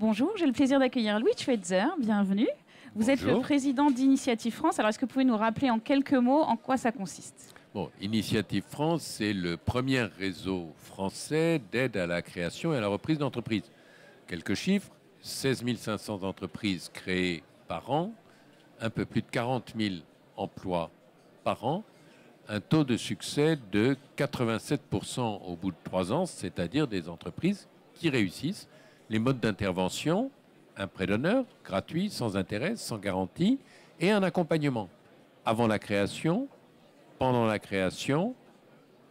Bonjour, j'ai le plaisir d'accueillir Louis Schweitzer. Bienvenue. Vous êtes le président d'Initiative France. Alors, est-ce que vous pouvez nous rappeler en quelques mots en quoi ça consiste? Bon, Initiative France, c'est le premier réseau français d'aide à la création et à la reprise d'entreprises. Quelques chiffres, 16 500 entreprises créées par an, un peu plus de 40 000 emplois par an, un taux de succès de 87% au bout de 3 ans, c'est-à-dire des entreprises qui réussissent. Les modes d'intervention, un prêt d'honneur gratuit, sans intérêt, sans garantie, et un accompagnement avant la création, pendant la création,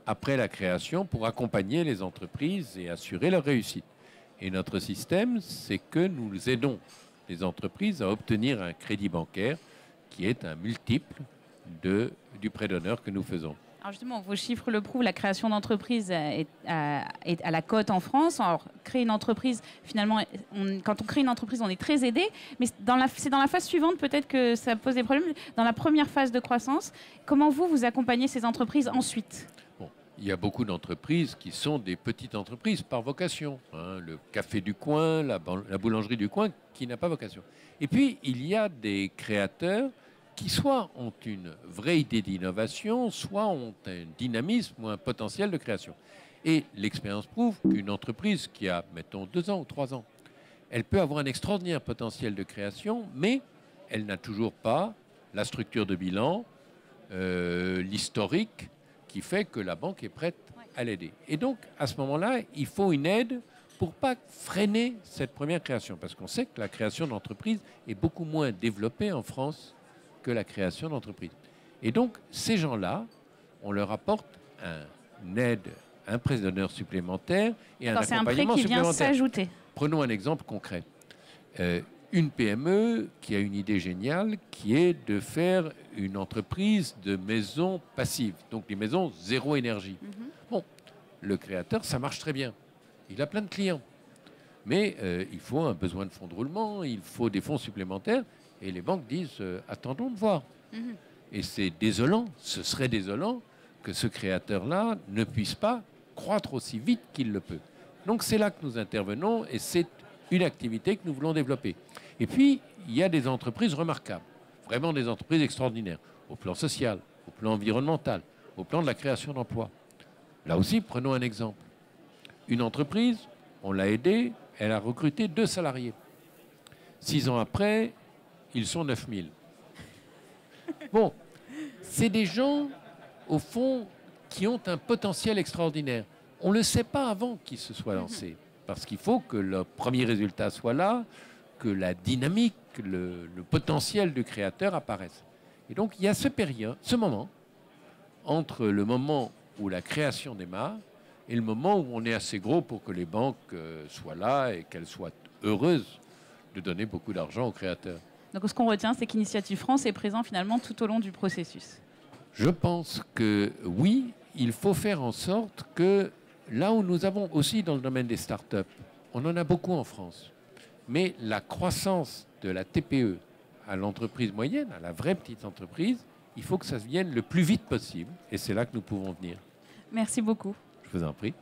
après la création, pour accompagner les entreprises et assurer leur réussite. Et notre système, c'est que nous aidons les entreprises à obtenir un crédit bancaire qui est un multiple du prêt d'honneur que nous faisons. Alors justement, vos chiffres le prouvent, la création d'entreprise est à la cote en France. Alors, créer une entreprise, finalement, quand on crée une entreprise, on est très aidé, mais c'est dans la phase suivante peut-être que ça pose des problèmes. Dans la première phase de croissance, comment vous accompagnez ces entreprises ensuite? Bon, il y a beaucoup d'entreprises qui sont des petites entreprises par vocation. Hein, le café du coin, la boulangerie du coin, qui n'a pas vocation. Et puis, il y a des créateurs qui soit ont une vraie idée d'innovation, soit ont un dynamisme ou un potentiel de création. Et l'expérience prouve qu'une entreprise qui a, mettons, 2 ans ou 3 ans, elle peut avoir un extraordinaire potentiel de création, mais elle n'a toujours pas la structure de bilan, l'historique, qui fait que la banque est prête à l'aider. Et donc, à ce moment-là, il faut une aide pour ne pas freiner cette première création, parce qu'on sait que la création d'entreprise est beaucoup moins développée en France que la création d'entreprise. Et donc, ces gens-là, on leur apporte une aide, un prêt d'honneur supplémentaire et un accompagnement supplémentaire. C'est un prêt qui vient s'ajouter. Prenons un exemple concret. Une PME qui a une idée géniale, qui est de faire une entreprise de maisons passives, donc des maisons zéro énergie. Bon, le créateur, ça marche très bien. Il a plein de clients. Mais il faut un besoin de fonds de roulement, il faut des fonds supplémentaires. Et les banques disent attendons de voir. Et c'est désolant, ce serait désolant que ce créateur-là ne puisse pas croître aussi vite qu'il le peut. Donc c'est là que nous intervenons et c'est une activité que nous voulons développer. Et puis, il y a des entreprises remarquables, vraiment des entreprises extraordinaires, au plan social, au plan environnemental, au plan de la création d'emplois. Là aussi, prenons un exemple. Une entreprise, on l'a aidée, elle a recruté 2 salariés. 6 ans après, ils sont 9 000. Bon, c'est des gens, au fond, qui ont un potentiel extraordinaire. On ne le sait pas avant qu'ils se soient lancés, parce qu'il faut que le premier résultat soit là, que la dynamique, le potentiel du créateur apparaisse. Et donc, il y a ce moment, entre le moment où la création démarre et le moment où on est assez gros pour que les banques soient là et qu'elles soient heureuses de donner beaucoup d'argent aux créateurs. Donc ce qu'on retient, c'est qu'Initiative France est présent finalement tout au long du processus. Je pense que oui, il faut faire en sorte que là où nous avons aussi dans le domaine des startups, on en a beaucoup en France, mais la croissance de la TPE à l'entreprise moyenne, à la vraie petite entreprise, il faut que ça se vienne le plus vite possible et c'est là que nous pouvons venir. Merci beaucoup. Je vous en prie.